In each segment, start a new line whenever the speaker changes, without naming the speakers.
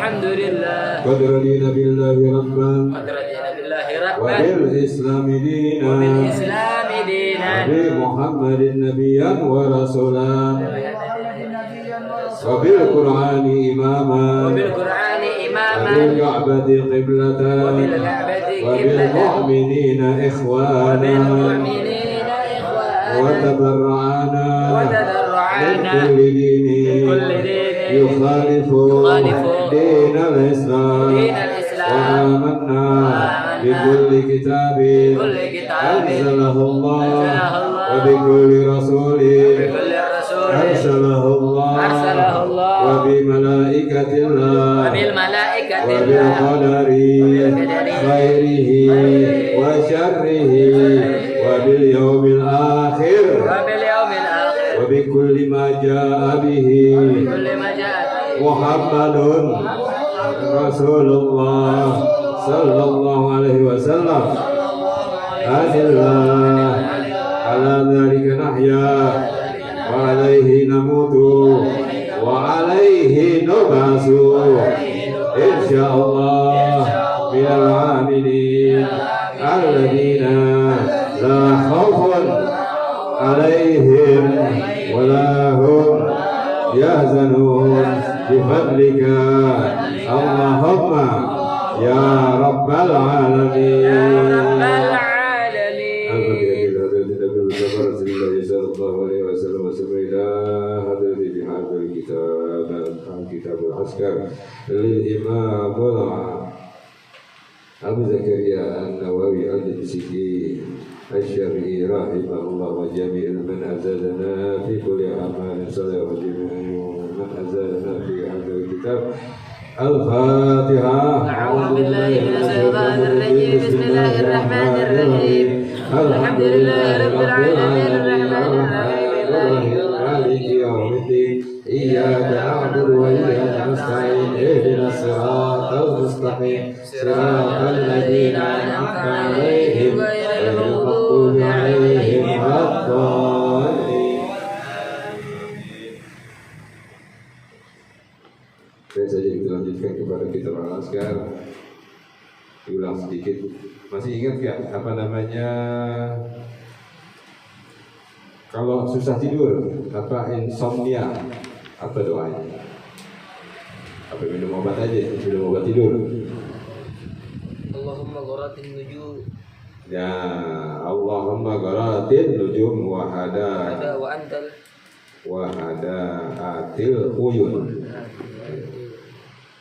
والحمد لله
قد رضينا بالله ربا
قد رضينا بالله ربا
وبالإسلام دينا
وبالإسلام دينا
وبمحمد نبيا ورسولا وبالقرآن إماما
وبالقرآن إماما
وبالكعبة قبلة وبالمؤمنين إخوانا
وبالمؤمنين إخوانا
وتبرعنا من
وتضرعنا
كل دين
كل دين
يخالف دين الإسلام
دين الإسلام
وآمنا بكل كتاب أنزله الله وبكل رسول
بكل رسول
أرسله الله وبملائكة الله
وبالملائكة
وبالقدر خيره وشره وباليوم الآخر
وباليوم الآخر
وبكل ما جاء به
كل ما جاء
محمد رسول الله صلى الله عليه وسلم الله على ذلك نحيا وعليه نموت وعليه نبعث إن شاء الله من العاملين الذين لا خوف عليهم ولا هم يحزنون بفضلك اللهم يا رب العالمين. كتاب العسكر للإمام أبو زكريا النووي الدمشقي الشرعي رحمه الله وجميع من أزادنا في كل أعمال صالحة وجميع من أزادنا في هذا الكتاب. الفاتحة.
أعوذ بالله من الشيطان الرجيم بسم الله الرحمن الرحيم الحمد لله رب العالمين الرحمن الرحيم
مالك يوم الدين إياك نعبد وإياك نستعين اهدنا الصراط المستقيم صراط الذين أنعمت عليهم غير المغضوب عليهم ولا الضالين. Saja kita lanjutkan kepada kita Al-Azkar. Diulang sedikit. Masih ingat gak apa namanya? Kalau susah tidur, apa insomnia, apa doanya? Apa minum obat aja, minum obat tidur.
Allahumma gharatin nujum.
Ya, Allahumma gharatin nujum wahada atil uyun.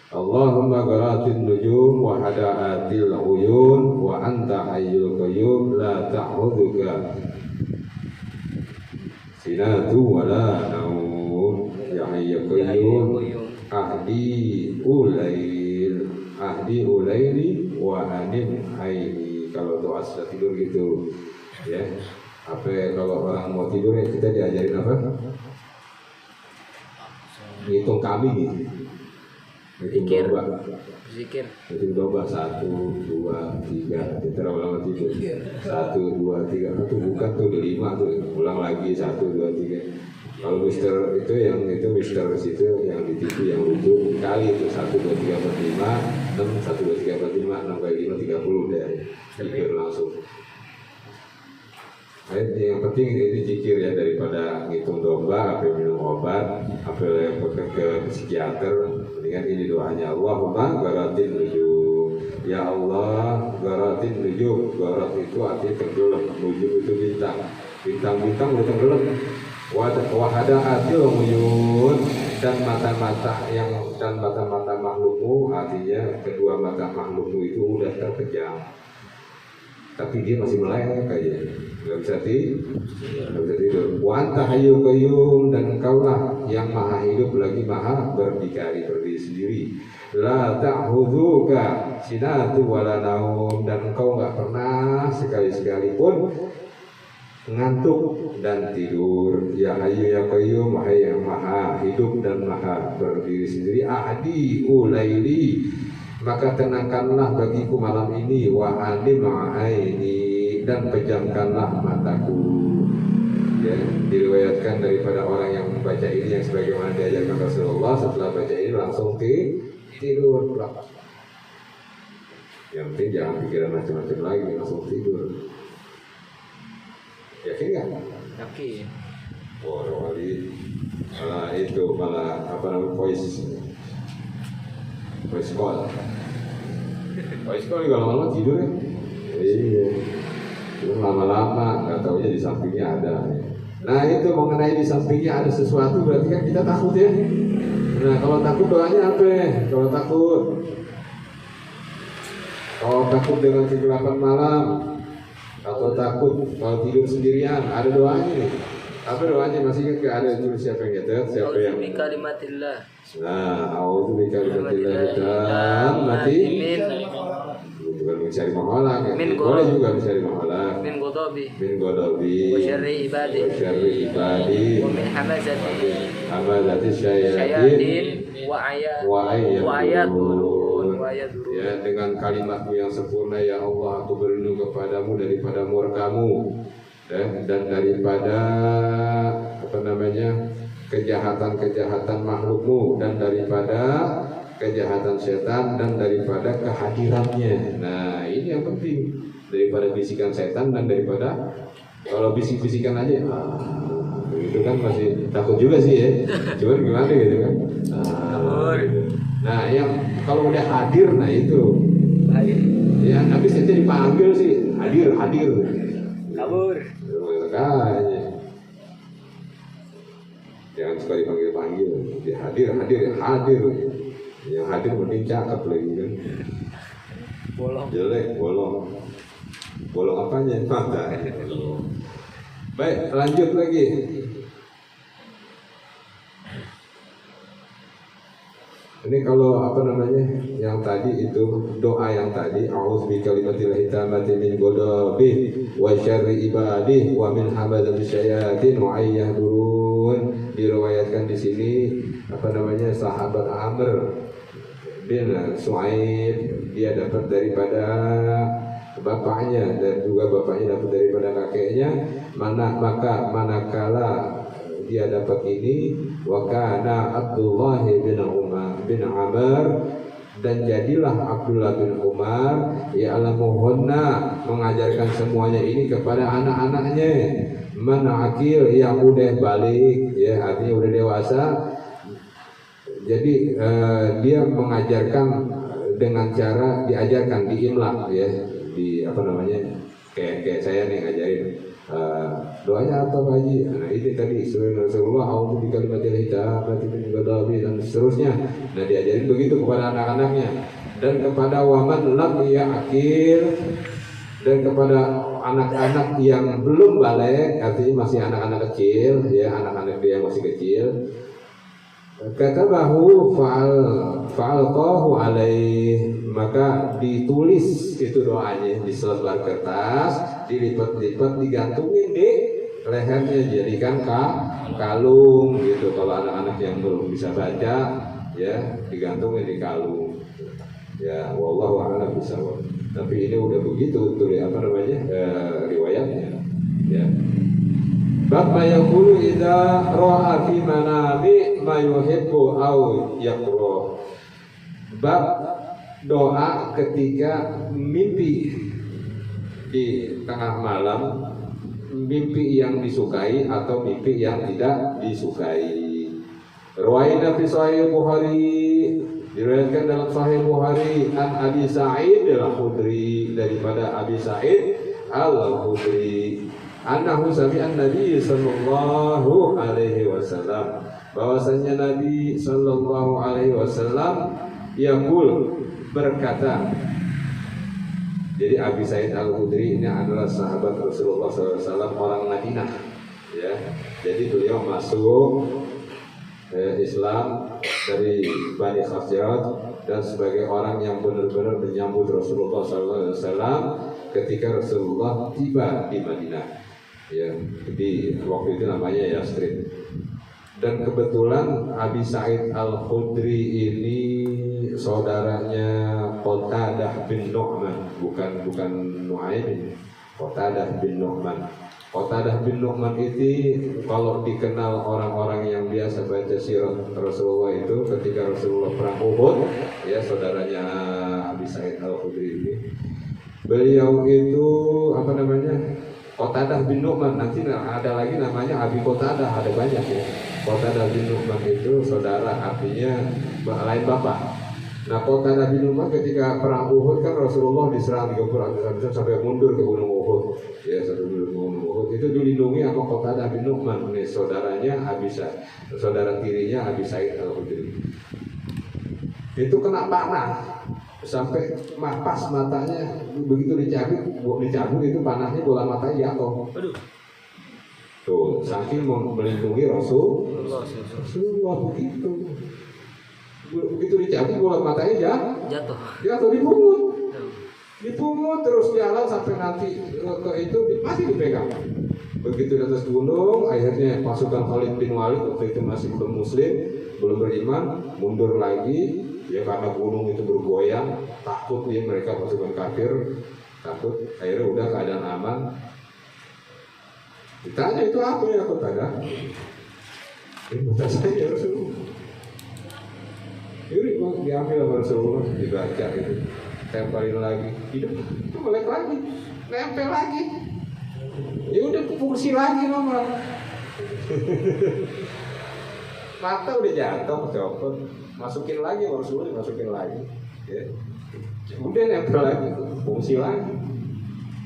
Allahumma gharatin nujum wahada atil uyun wa anta hayyul qayyum la ta'udzuka sinatu wala naum ya hayyul qayyum ahdi ulaili wa anim haini. Kalau doa sudah tidur gitu ya. Apa kalau orang mau tidur ya kita diajarin apa? Ngitung kami gitu.
Zikir.
Hitung domba 1, 2, 3. Kita ulang tidur 1, 2, 3. Itu bukan tuh 5 tuh. Ulang lagi 1, 2, 3. Kalau Mister itu yang itu Mister situ yang di TV yang lucu kali itu 1, 2, 3, 4, 5, 6, 1, 2, 3, 4, 5, 6 kali 5, 30 deh. Zikir langsung. Yang penting ini zikir ya, daripada ngitung domba, apa minum obat, apa yang ke psikiater. Mendingan ini doanya, Allahumma gharatin nujum. Ya Allah, gharatin nujum. Gharat itu artinya tenggelam, nujum itu bintang. Bintang-bintang udah tenggelam. Wahada atil uyun, dan mata-mata makhlukmu, artinya kedua mata makhlukmu itu udah terpejam. Tapi dia masih melek aja, nggak bisa tidur. Wa anta hayyul qayyum, dan engkaulah yang maha hidup lagi maha berdikari, berdiri sendiri. La ta'khudhuka sinatu wala naum, dan engkau nggak pernah sekali-sekali pun ngantuk dan tidur. Ya hayyu ya qayyum, wahai yang maha hidup dan maha berdiri sendiri. Ahdi ulaili, maka tenangkanlah bagiku malam ini, wa anim aini, dan pejamkanlah mataku. Ya, diriwayatkan daripada orang yang membaca ini yang sebagaimana diajarkan Rasulullah, setelah baca ini langsung tidur plak. Yang penting jangan pikiran macam-macam lagi, langsung tidur. Yakin nggak?
Yakin.
Kali malah itu malah apa namanya voice call juga lama-lama tidur ya. Iya. Cuma lama-lama nggak taunya di sampingnya ada. Nah itu mengenai di sampingnya ada sesuatu berarti kan kita takut ya. Nah kalau takut doanya apa? Kalau takut dengan kegelapan malam atau takut kalau tidur sendirian ada doanya nih. Apa doanya masih ingat ada tulis siapa yang nyetet? Siapa yang?
A'udzu bikalimatillah.
Nah, a'udzu bikalimatillah tammati. Bukan mencari mahalang ya. Boleh juga mencari mahalang.
Min ghadabi.
Wa
syarri ibadi. Wa min
hamazati
syayatin. Wa ayatun.
Ya, dengan kalimatmu yang sempurna ya Allah, aku berlindung kepadamu daripada murkamu. Dan daripada apa namanya kejahatan makhlukmu dan daripada kejahatan setan dan daripada kehadirannya. Nah ini yang penting, daripada bisikan setan dan daripada kalau bisik-bisikan aja itu kan masih takut juga sih ya, cuman gimana gitu kan. Nah yang kalau udah hadir, nah itu ya habis aja dipanggil sih hadir
kabur.
Makanya jangan suka dipanggil-panggil. Dia hadir. Yang hadir mending cakep lagi kan. Jelek, bolong apanya? Mata. Baik, lanjut lagi. Ini kalau apa namanya yang tadi itu doa yang tadi a'udzu bikalimatillahit tammati min ghadabi wa syarri ibadi wa min hamazati syayatin wa ayyahdurun. Diriwayatkan di sini apa namanya sahabat Amr bin Su'aib, dia dapat daripada bapaknya dan juga bapaknya dapat daripada kakeknya. Manakala dia dapat ini wa kana Abdullah bin Amr dan jadilah Abdullah bin Umar ya'lamuhunna mengajarkan semuanya ini kepada anak-anaknya. Mana akil yang udah balik ya, artinya udah dewasa. Jadi dia mengajarkan dengan cara diajarkan di imla ya, di apa namanya kayak saya nih ngajarin doanya apa Pak Haji? Nah ini tadi Rasulullah a'udzu bikalimatillahit tammati min ghadabi dan seterusnya. Nah diajarin begitu kepada anak-anaknya dan kepada waman lam ya'qil dan kepada anak-anak yang belum balik, artinya masih anak-anak kecil ya, anak-anak dia masih kecil. Katabahu fa'alqahu alaih, maka ditulis itu doanya di selembar kertas, dilipat-lipat, digantungin di lehernya, jadikan kalung gitu. Kalau anak-anak yang belum bisa baca ya digantungin di kalung ya, wallahu a'lam bishawab. Tapi ini udah begitu tulis apa namanya riwayatnya ya. Bab mayaqulu idza ra'a fi manami ma yuhibbu aw yakrah. Bab doa ketika mimpi di tengah malam, mimpi yang disukai atau mimpi yang tidak disukai. Riwayat fi Sahih Bukhari, diriwayatkan dalam Sahih Bukhari an Abi Sa'id al-Khudri, daripada Abi Sa'id al-Khudri, annahu sami'an Nabi sallallahu alaihi wasallam, bahwasanya Nabi sallallahu alaihi wasallam yaqul, berkata. Jadi Abi Sa'id al-Khudri ini adalah sahabat Rasulullah SAW, orang Madinah ya. Jadi beliau masuk Islam dari Bani Khazraj dan sebagai orang yang benar-benar menyambut Rasulullah SAW ketika Rasulullah tiba di Madinah ya, di waktu itu namanya Yasrib. Dan kebetulan Abi Sa'id al-Khudri ini saudaranya Qatadah bin Nu'man, bukan Nu'aim, Qatadah bin Nu'man. Qatadah bin Nu'man itu kalau dikenal orang-orang yang biasa baca sirat Rasulullah itu ketika Rasulullah perang Uhud, ya saudaranya Abi Sa'id Al-Khudri ini, beliau itu apa namanya, Qatadah bin Nu'man, nanti ada lagi namanya Abi Qatadah, ada banyak ya. Qatadah bin Nu'man itu saudara, artinya lain bapak. Nah, Qatadah bin Nu'man ketika perang Uhud kan Rasulullah diserang 30 sampai mundur ke Gunung Uhud. Ya, sampai mundur ke Gunung Uhud. Itu dilindungi sama Qatadah bin Nu'man, nih saudaranya saudara tirinya Abi Sa'id Al-Khudri. Itu kena panah sampai pas matanya, begitu dicabut itu panahnya bola matanya jatuh. Tuh, saking melindungi Rasulullah begitu. Begitu dicabut bola matanya jatuh dipungut terus jalan sampai nanti ke itu masih dipegang. Begitu di atas gunung, akhirnya pasukan Khalid bin Walid waktu itu masih belum muslim, belum beriman, mundur lagi ya karena gunung itu bergoyang, takut ya mereka pasukan kafir, takut. Akhirnya udah keadaan aman. Ditanya itu apa ya Qatadah? Ini mata saya Rasulullah. Ini kok diambil sama Rasulullah, dibaca itu, tempelin lagi, hidup itu melek lagi, nempel lagi, ya udah fungsi lagi mama. Mata udah jatuh, copot, masukin lagi Rasulullah, masukin lagi, ya, udah nempel lagi, fungsi lagi.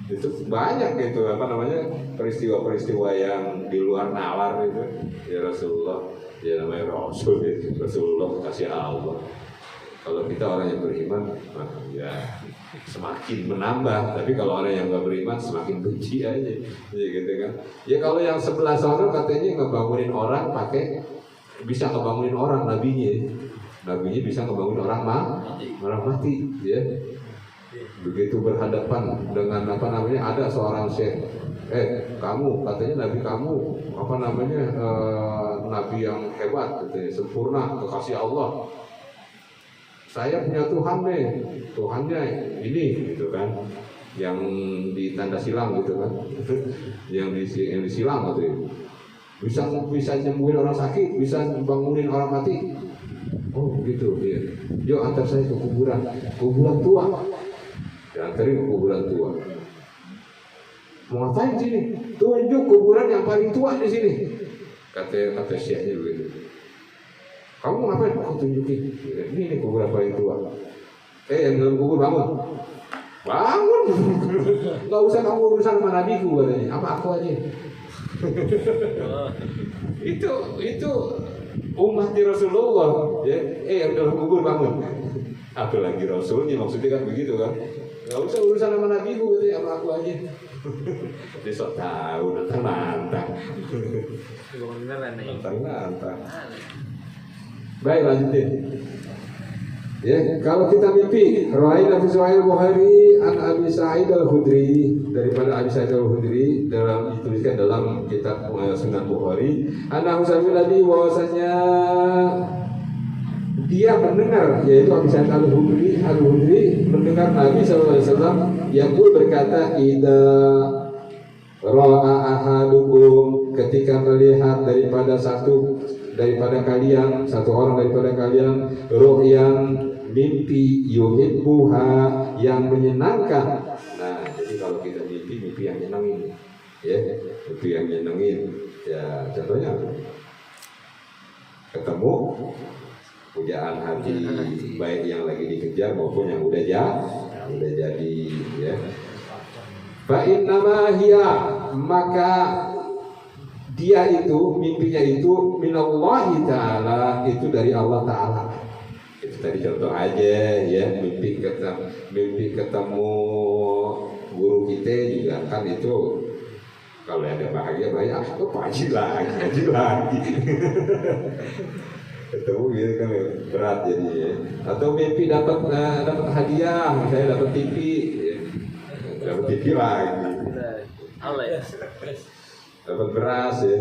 Itu banyak gitu apa namanya peristiwa-peristiwa yang di luar nalar itu ya Rasulullah. Ya namanya Rasul itu, Rasulullah kasih Allah. Kalau kita orang yang beriman, ya semakin menambah. Tapi kalau orang yang nggak beriman, semakin benci aja, ya gitu kan. Ya kalau yang sebelah sana katanya ngebangunin orang pakai, bisa ngebangunin orang nabinya bisa ngebangunin orang mati, ya. Begitu berhadapan dengan apa namanya, ada seorang syekh, kamu katanya nabi kamu apa namanya nabi yang hebat, katanya, sempurna, kekasih Allah. Saya punya Tuhan nih, Tuhannya ini, gitu kan, yang di tanda silang gitu kan, yang disilang katanya. Bisa nyembuhin orang sakit, bisa bangunin orang mati. Oh begitu, ya. Yuk antar saya ke kuburan tua. Diantarin ke kuburan tua. Mau ngapain sini? Tunjuk kuburan yang paling tua di sini. Kata syekhnya begitu. Kamu ngapain? Aku tunjukin. Ini kuburan paling tua. Yang dalam kubur bangun. Gak usah kamu urusan sama nabiku katanya. Apa aku aja. itu umat di Rasulullah. Ya. Yang dalam kubur bangun. Apalagi Rasulnya, maksudnya kan begitu kan. Gak usah urusan sama nabiku katanya. Apa aku aja. Dia sok tahu, nantang. Baik, lanjutin. Ya, kalau kita mimpi, Rawaina fi Sahih Bukhari an Abi Sa'id Al-Khudri, daripada Abi Sa'id Al-Khudri dituliskan dalam kitab Sunan Bukhari, annahu sami'a nabi, bahwasanya dia mendengar, yaitu Abi Sa'id Al-Khudri mendengar Nabi sallallahu alaihi wasallam yang berkata, idza ra'a ahadukum, ketika melihat satu orang daripada kalian ru'yan, mimpi, yuhibbuha, yang menyenangkan. Nah, jadi kalau kita mimpi yang nyenengin, ya, mimpi yang nyenengin, ya, contohnya ketemu pujaan hati, baik yang lagi dikejar maupun yang udah jadi, ya. Fa innama hiya, maka dia itu, mimpinya itu minallahi ta'ala, itu dari Allah Ta'ala. Itu tadi contoh aja ya, mimpi ketemu guru kita juga kan itu, kalau ada bahagia banyak, haji lagi. Ketemu gitu kan berat jadi ya. Atau mimpi dapat hadiah, misalnya dapat TV, ya. Dapat TV lagi. Dapat beras ya.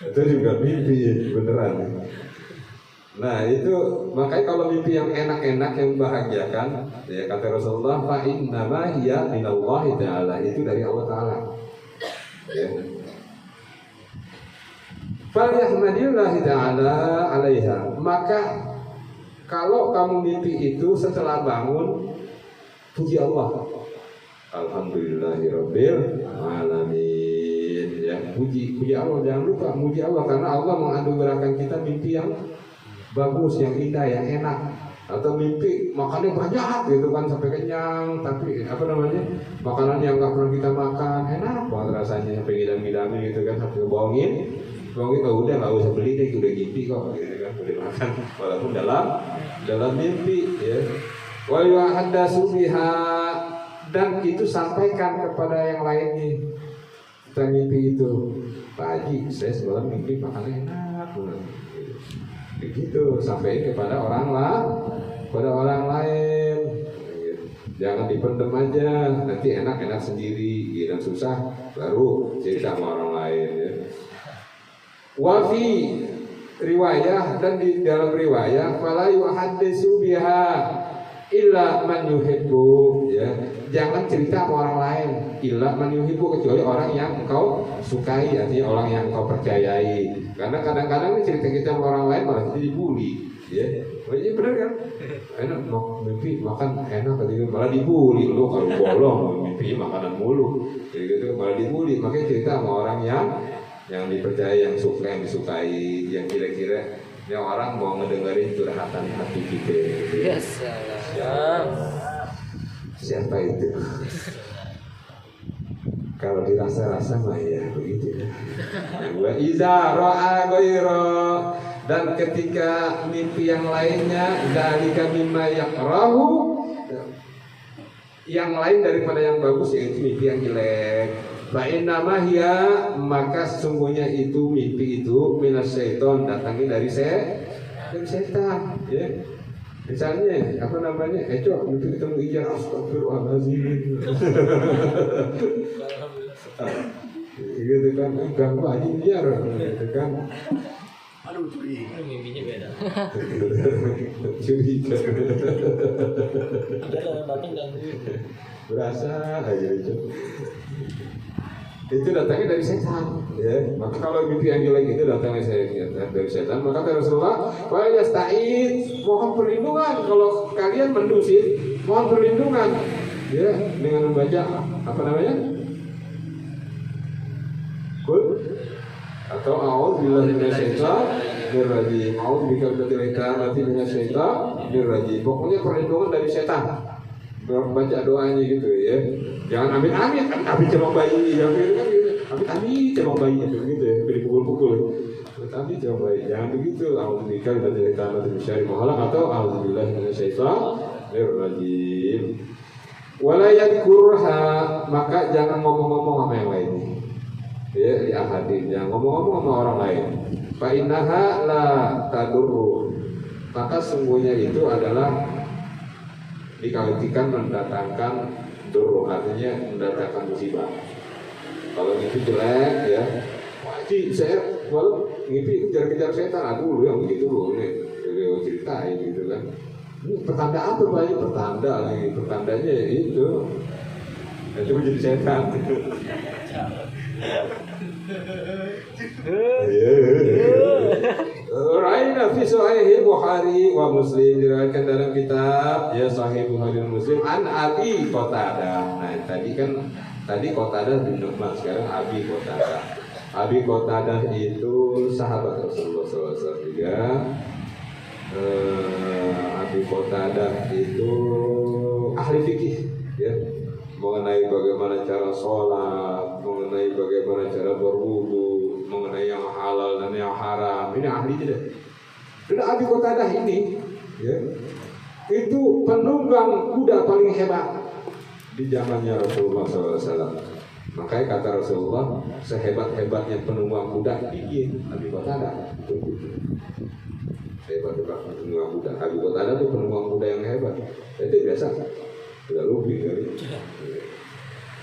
Itu juga mimpi beneran. Nah itu makanya kalau mimpi yang enak-enak, yang membahagiakan, ya kata Rasulullah, fa innama hiya minallahi ta'ala, itu dari Allah Ta'ala. Ya. Falyahmadillahi ta'ala 'alaiha. Maka kalau kamu mimpi itu setelah bangun, puji Allah. Alhamdulillahirabbil alamin. Ya, puji Allah, jangan lupa puji Allah karena Allah menganugerahkan kita mimpi yang bagus, yang indah, yang enak. Atau mimpi makannya banyak gitu kan sampai kenyang, tapi makanan yang nggak pernah kita makan enak banget rasanya sampai ngidam-ngidam gitu kan, sampai bohongin udah nggak usah beli deh, udah ngimpi kok gitu kan, udah makan walaupun dalam mimpi ya. Wa yuhaddatsu biha, dan itu sampaikan kepada yang lainnya. Kita mimpi itu, Pak Haji, saya semalam mimpi makannya enak begitu, sampaikan kepada orang lain. Jangan dipendem aja, nanti enak sendiri, dan susah baru cerita sama orang lain ya. Wafi riwayah, dan di dalam riwayah fala yuhaddisu biha illa man yuhibbu ya. Jangan cerita sama orang lain illa man yuhibbu, kecuali orang yang engkau sukai, artinya orang yang engkau percayai. Karena kadang-kadang cerita kita sama orang lain malah jadi dibully ya. Ini benar kan? Enak mimpi makan enak tadi malah dibully lo, kalau bolong mimpi makanan mulu gitu malah dibully. Makanya cerita sama orang yang dipercaya, yang disukai, yang kira-kira yang orang mau ngedengerin curhatan hati kita.
Yes.
Siapa itu? Kalau dirasa-rasa mah ya begitu ya. Wa iza ra'a ghayra, dan ketika mimpi yang lainnya dzalika mimma yakrahu, yang lain daripada yang bagus, yaitu mimpi yang jelek. Fa inna ma hiya, maka sesungguhnya itu mimpi itu minasyaiton, datangnya dari setan ya. Misalnya Cok, mimpi ketemu Ijar, astagfirullahaladzim gitu kan, ganggu aja Ijar gitu kan.
Aduh, curiga. Mimpinya beda.
Curiga.
Ada yang datang gangguin.
Berasa aja itu datangnya dari setan ya. Maka kalau mimpi yang jelek itu datangnya dari setan, maka kata Rasulullah, wa yasta'id, mohon perlindungan kalau kalian mendusit, mohon perlindungan ya dengan membaca Qul atau a'udzubillahi minasyaitonir rajim, a'udzubika minasyaitonir rajim. Pokoknya perlindungan dari setan. Baca doanya gitu ya. Jangan amit-amit, amit cemong bayi, yang gitu kan gitu. Amit-amit cemong bayi gitu ya, dipukul-pukul. Amit cemong bayi, jangan begitu. A'udzubika minasyaitonir rajim atau a'udzubillahi minasyaitonir rajim. Wala yadhkurha, maka jangan ngomong-ngomong sama yang lain. Ya, di ahadin, jangan ngomong-ngomong sama orang lain. Fa innaha la tadurru, maka sungguhnya itu adalah dikalikan mendatangkan durur, artinya mendatangkan musibah. Kalau mimpi jelek ya, wajib saya walau mimpi kejar-kejar setan, aduh lu yang begitu lu nih ceritain gitu kan. Ini pertanda apa banyak pertanda lagi, pertandanya itu cuma jadi setan. Raina fi sahih Bukhari wa Muslim, diriwayatkan dalam kitab ya Sahih Bukhari dan Muslim an Abi Qatadah. Nah, tadi Qatadah bin Nu'man, sekarang Abi Qatadah. Abi Qatadah itu sahabat Rasulullah SAW juga. Abi Qatadah itu ahli fikih ya, mengenai bagaimana cara sholat, mengenai bagaimana cara berwudu, mengenai yang halal dan yang haram. Ini ahli tidak. Dan Abi Qatadah ini ya, itu penunggang kuda paling hebat di zamannya Rasulullah SAW. Makanya kata Rasulullah, sehebat-hebatnya penunggang kuda dia Abi Qatadah. Hebat-hebat penunggang kuda. Abi Qatadah itu penunggang kuda yang hebat. Itu biasa. Kuda lumping kali.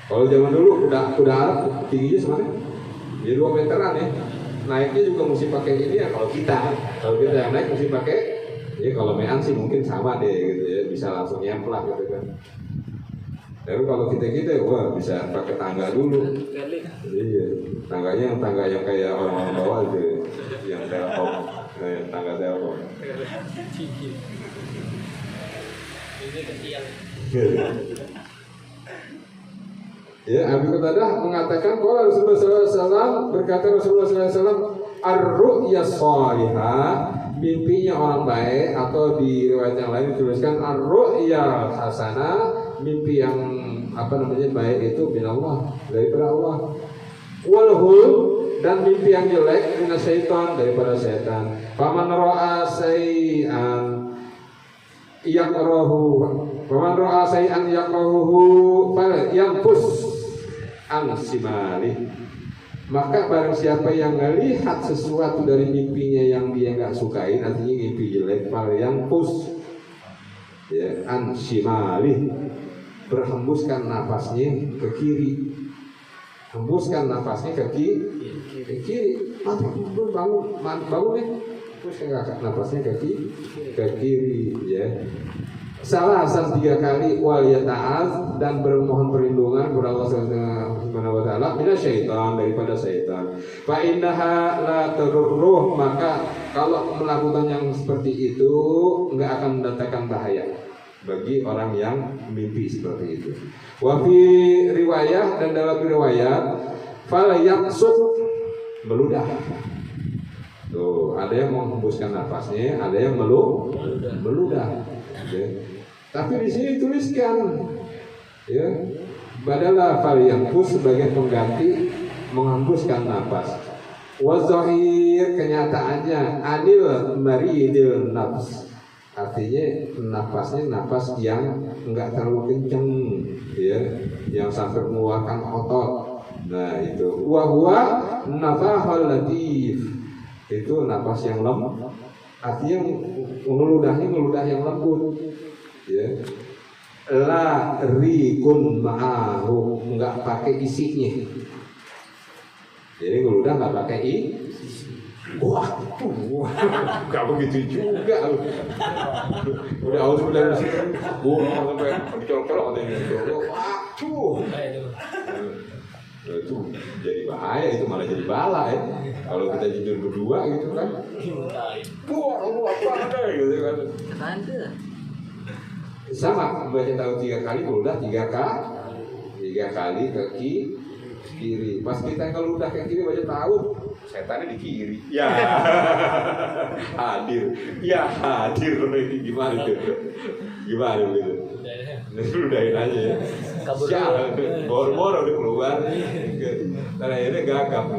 Kalau zaman dulu kuda Arab tingginya semana? Ya 2 meteran ya. Naiknya juga mesti pakai ini ya kalau kita yang naik mesti pakai. Ya kalau mean sih mungkin sama deh gitu ya, bisa langsung nyemplak gitu kan. Tapi kalau kita wah bisa pakai tangga dulu. Iya, tangganya yang kayak orang-orang bawah itu, yang telkom, yang tangga telkom.
Ini kecil.
Ya, Abi Qatadah mengatakan bahwa Rasulullah SAW berkata Rasulullah SAW ar-ru'ya shalihah, mimpinya orang baik, atau di riwayat yang lain dituliskan ar-ru'ya hasanah, mimpi yang baik itu minallah, daripada Allah. Walhul, dan mimpi yang jelek minasyaiton, daripada setan. Faman ra'a say'an yakrahu, faman ra'a say'an yakrahu fal yanfus an simali. Maka barang siapa yang melihat sesuatu dari mimpinya yang dia nggak sukain, artinya mimpi jelek, fal yanfus ya an simali, berhembuskan nafasnya ke kiri, hembuskan nafasnya ke kiri, bangun nih, terus nafasnya ke kiri, ya. Salasan 3 kali, wal yata'az, dan bermohon perlindungan kepada Allah Subhanahu wa taala minasyaitan, daripada syaitan. Fa innaha la tadurruh, maka kalau melakukan yang seperti itu enggak akan mendatangkan bahaya bagi orang yang mimpi seperti itu. Wa fi riwayah, dan dalam riwayat fal yaqsud, meludah. Tuh, ada yang menghembuskan nafasnya, ada yang meludah. Ya. Tapi di sini tuliskan ya, badalah fal yaqsud sebagai pengganti menghembuskan nafas. Wa zahir, kenyataannya anil maridil nafs, artinya nafasnya nafas yang enggak terlalu kenceng, ya, yang sampai mengeluarkan otot. Nah itu huwa nafahul latif, itu nafas yang lembut, artinya ngeludah yang lembut, ya. La rikun ma'ahu, enggak pakai isinya. Jadi ngeludah enggak pakai wah, enggak begitu juga. Udah harus dari situ, sampai dicolok-colok ada yang itu jadi bahaya, itu malah jadi bala ya. Kalau kita tidur berdua gitu kan, apa gitu kan. Sama, baca tahu 3 kali, ngeludah 3 kali ke kiri. Pas kita ngeludah ke kiri baca tahu, setannya di kiri. Ya, hadir. Gimana gitu? Udahin aja ya. Boro-boro udah keluar. Dan akhirnya gagap.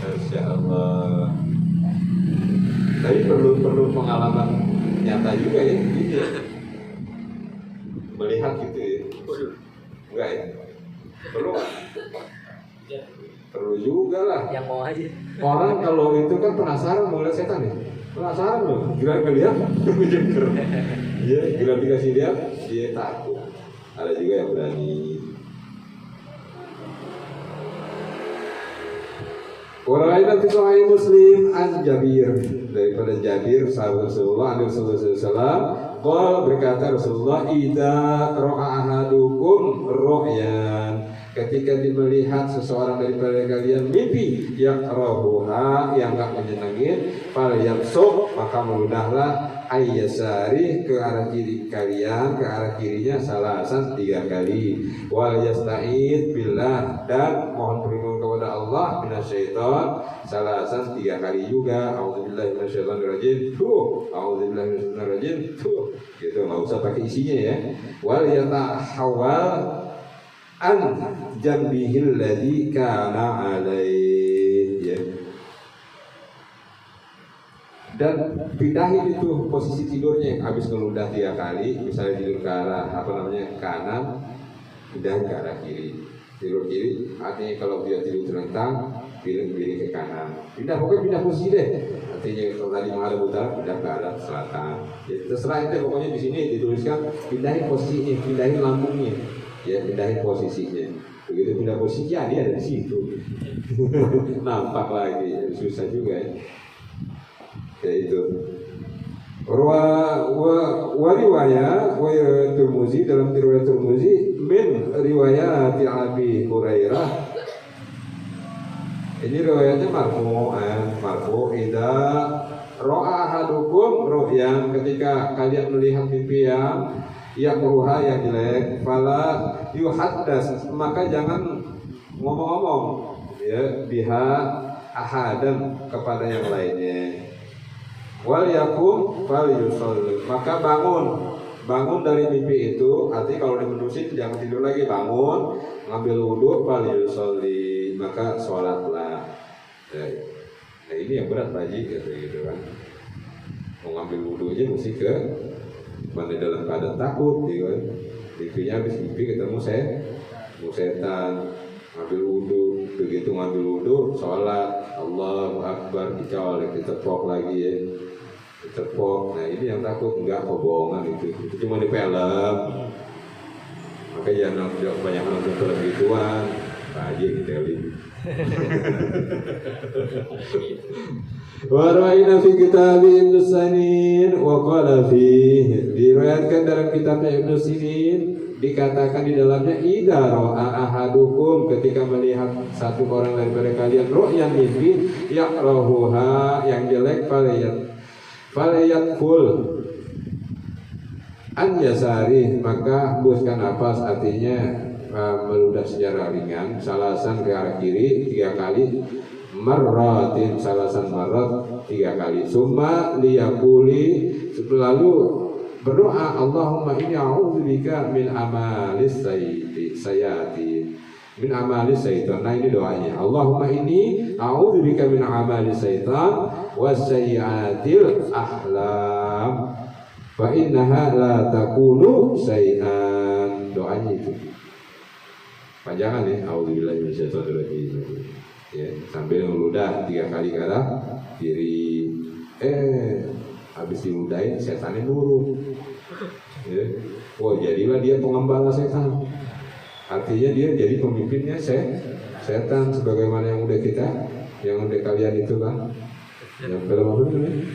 Masya Allah. Tapi perlu pengalaman nyata juga ya, gitu ya. Melihat gitu ya. Enggak ya? Perlu juga lah. Yang mau aja. Orang kalau itu kan penasaran mau lihat setan ya. Penasaran loh, gila lihat, ya, gila dikasih lihat, dia takut. Ada juga yang berani. Orang lain nanti Sahih Muslim an Jabir, daripada Jabir sahabat Rasulullah SAW, qala, berkata Rasulullah, idza ra'a ahadukum ru'yan, ketika melihat seseorang daripada kalian mimpi yang rahuha, yang enggak menyenangin, fal yabsuq, maka meludahlah ayyasari, ke arah kiri kalian, ke arah kirinya salasan 3 kali, wal yasta'id billah, dan mohon perlindungan kepada Allah minasyaiton salasan 3 kali juga. A'udzubillahi minasyaitonirrajim. A'udzubillahi minasyaitonirrajim. Gitu, enggak usah pakai isinya ya. Wal yatahawwal an jambihil ladzi kana alaihi, ya. Dan pindahin itu posisi tidurnya, habis ngeludah 3 kali, misalnya tidur ke arah kanan, pindahin ke arah kiri. Tidur kiri, artinya kalau dia tidur terlentang, pilih ke kanan. Pokoknya pindah posisi deh. Artinya kalau tadi menghadap utara, pindah ke arah selatan. Ya, terserah itu, pokoknya di sini dituliskan pindahin posisinya, pindahin lambungnya. Ya, pindahin posisinya. Begitu pindah posisinya, dia ada di situ. Nampak lagi, susah juga ya. Ya itu. Riwayat Tirmizi, dalam riwayat Tirmizi min riwayat Abi Hurairah. Ini riwayatnya marfu idza ra'a ahadukum ru'yan, ketika kalian melihat mimpi yang ruha yang jelek, fala yuhaddas, maka jangan ngomong-ngomong ya biha ahadan kepada yang lainnya. Wal yakum fal yusalli, maka bangun dari mimpi itu. Arti kalau udah menusin jangan tidur lagi, bangun ngambil wudhu, fal yusalli, maka sholatlah. Nah ini yang berat baji gitu kan, mau ngambil wudhu aja mesti ke mana dalam keadaan takut gitu kan. Mimpinya habis mimpi ketemu setan, ngambil wudhu, begitu ngambil wudhu sholat, Allahu Akbar, dicawal, ditepok lagi ya, ditepok. Nah ini yang takut, enggak kebohongan itu cuma di film. Maka jangan banyak nonton film gituan, aja gitu. Warwaina fi kitab Ibnu Sinin wa qala fihi, diriwayatkan dalam kitabnya Ibnu Sinin, dikatakan di dalamnya idza ra'a ahadukum, ketika melihat satu orang daripada kalian ru'yan mimpi yakrahuha, yang jelek, falayat full an yasari, maka hembuskan nafas, artinya meludah secara ringan, salasan ke arah kiri 3 kali, marratin salasan marrat 3 kali, summa liyaquli, lalu berdoa, Allahumma inni a'udzubika min amalis sayati, min amalis syaitan. Nah ini doanya, Allahumma inni a'udzubika min amalis syaitan wasayyatil ahlam fa innaha la takunu syai'an. Doanya itu panjangan ya, a'udzubillahi minasyaitonir rajim ya, sambil meludah 3 kali ke arah kiri. Habis diludahin setannya nurut ya. Jadilah dia pengembala setan, artinya dia jadi pemimpinnya setan, sebagaimana yang udah kalian itu kan, yang film apa itu namanya?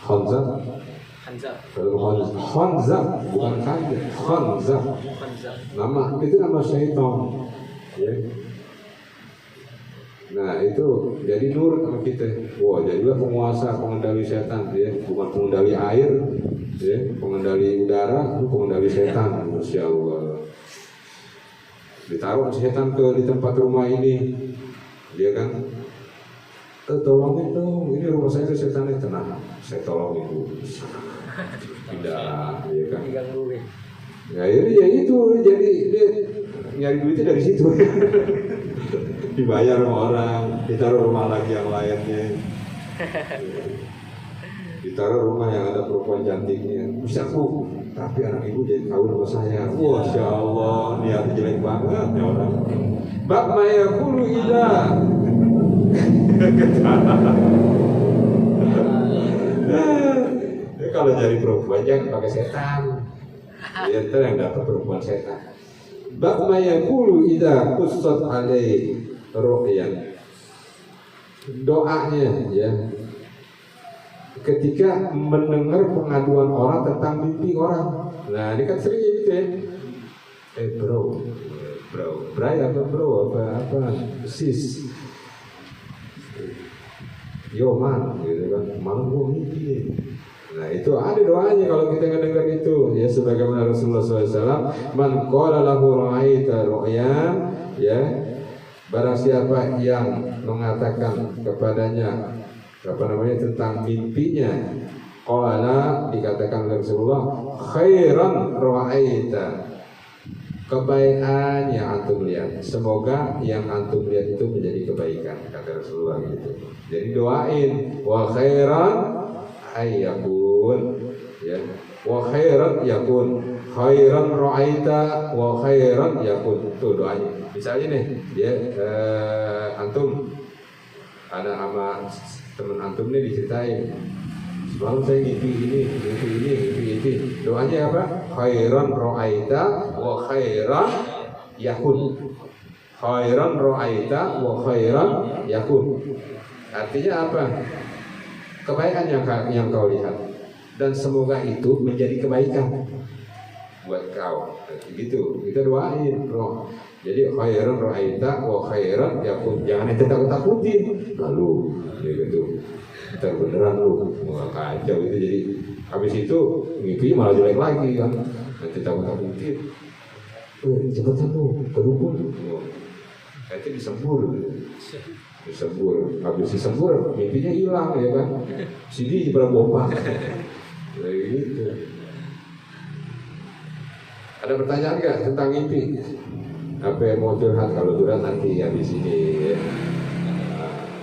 Khanzah, bukan Khanzah. Nama itu nama syaitan ya. Nah itu jadi nurut sama kita. Jadilah penguasa, pengendali setan ya, bukan pengendali air ya, pengendali udara, pengendali setan. Masya Allah. Ditaruh setan di tempat rumah ini, dia kan, tolongin dong, ini rumah saya setannya, tenang, saya tolongin dulu. Tidak, ya kan. Ya itu jadi dia nyari duitnya dari situ. Dibayar sama orang, ditaruh rumah lagi yang lainnya, ditaruh rumah yang ada perempuan cantiknya. Bisa Bu, tapi anak ibu jadi kawin sama saya. Masya Allah, niatnya jelek banget ya orang. Bab mayakulu ida. Kalau nyari perempuan jangan pakai setan. Dia yang dapat perempuan setan. Bab mayakulu ida kusat alai ru'yan. Doanya ya, ketika mendengar pengaduan orang tentang mimpi orang. Nah ini kan sering gitu ya. Bro apa sis, yo man gitu kan, malam gua mimpi. Nah itu ada doanya kalau kita mendengar itu ya, sebagaimana Rasulullah SAW, man qala lahu ra'aita ru'yan ya, barang siapa yang mengatakan kepadanya tentang mimpinya, qala, dikatakan oleh Rasulullah, khairan ra'aita, kebaikan yang antum lihat, semoga yang antum lihat itu menjadi kebaikan, kata Rasulullah gitu. Jadi doain, wa khairan ayyakun ya, wa khairan yakun, khairan ra'aita wa khairan yakun. Itu doanya. Misalnya nih ya, antum ada sama teman antum nih diceritain, semalam saya mimpi ini. Doanya apa? Khairan ra'aita wa khairan yakun. Khairan ra'aita wa khairan yakun. Artinya apa? kebaikan yang kau lihat, dan semoga itu menjadi kebaikan buat kau. Gitu, kita doain, roh. Jadi khairan ra'aita wa khairan yakun, jangan ente takut-takutin. Lalu ya gitu. Ntar beneran lu, wah kacau itu. Jadi habis itu mimpi malah jelek lagi kan. Nanti takut-takutin. Cepetan lu ke dukun. Nanti disembur. Habis disembur mimpinya hilang ya kan. Sini pada bombang. Kayak gitu. Ada pertanyaan nggak tentang mimpi? Apa yang mau curhat? Kalau curhat nanti ya di sini ya.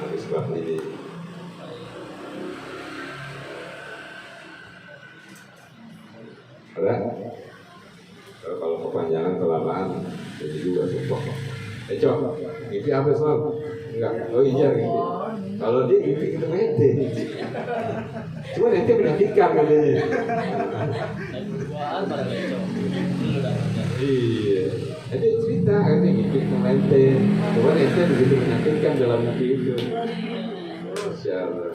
Habis bab ini. Ada? Kalau kepanjangan kelamaan jadi juga sumpah. Cok, mimpi apa soal? Enggak, iya gitu. Kalau dia mimpi itu ente. Cuma ente menyakitkan katanya. Iya, ada cerita kan mimpi itu ente. Cuma ente begitu menyakitkan dalam mimpi itu. Masya Allah.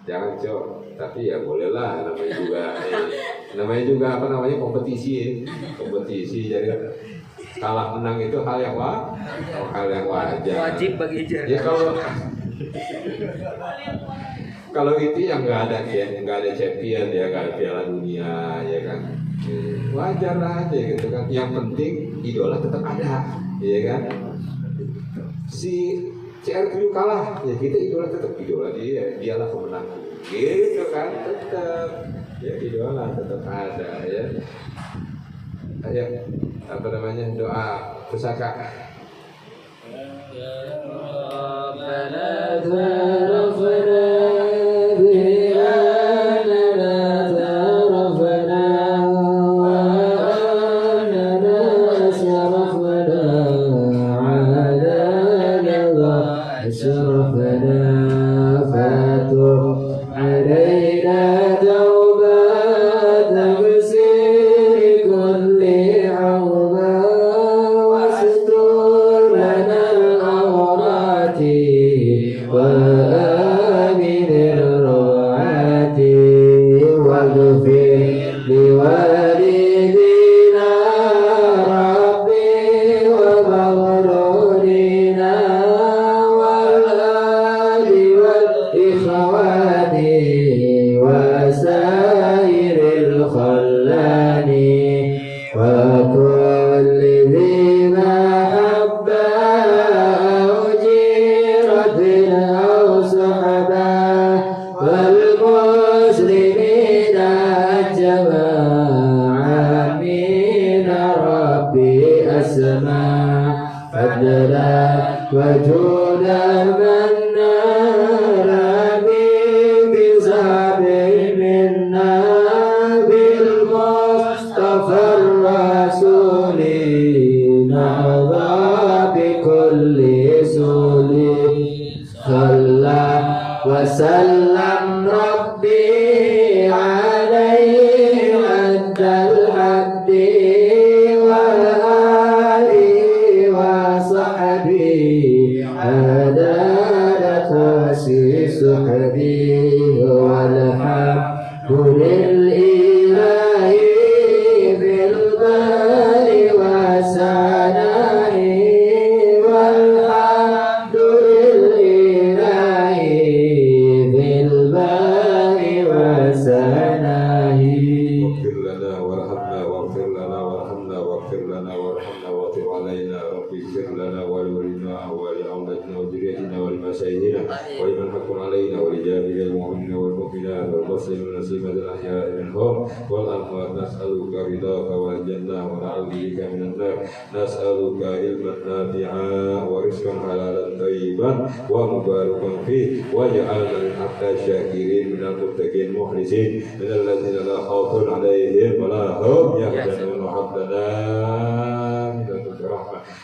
Jangan cok, tapi ya bolehlah, namanya juga apa namanya kompetisi jadi kalah menang itu hal yang wajar.
Wajib bagi Ijar.
Ya kalau itu yang nggak ada champion ya, nggak ada piala dunia ya kan, wajar aja gitu kan. Yang penting idola tetap ada, ya kan. Si CR7 kalah, ya kita idola tetap idola dialah pemenang, gitu kan, tetap ya idola tetap ada ya. Ayo apa namanya doa pusaka.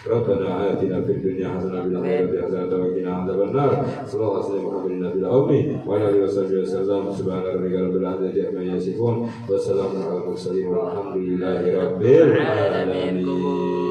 Rabbana atina fid dunya hasanah wa fil akhirati hasanah wa qina adzabannar. Sallallahu alaihi wa sallam nabil ummi wa ala alihi wasallam. Subhana rabbika rabbil izzati amma yasifun wa salamun alal mursalin walhamdulillahi rabbil alamin.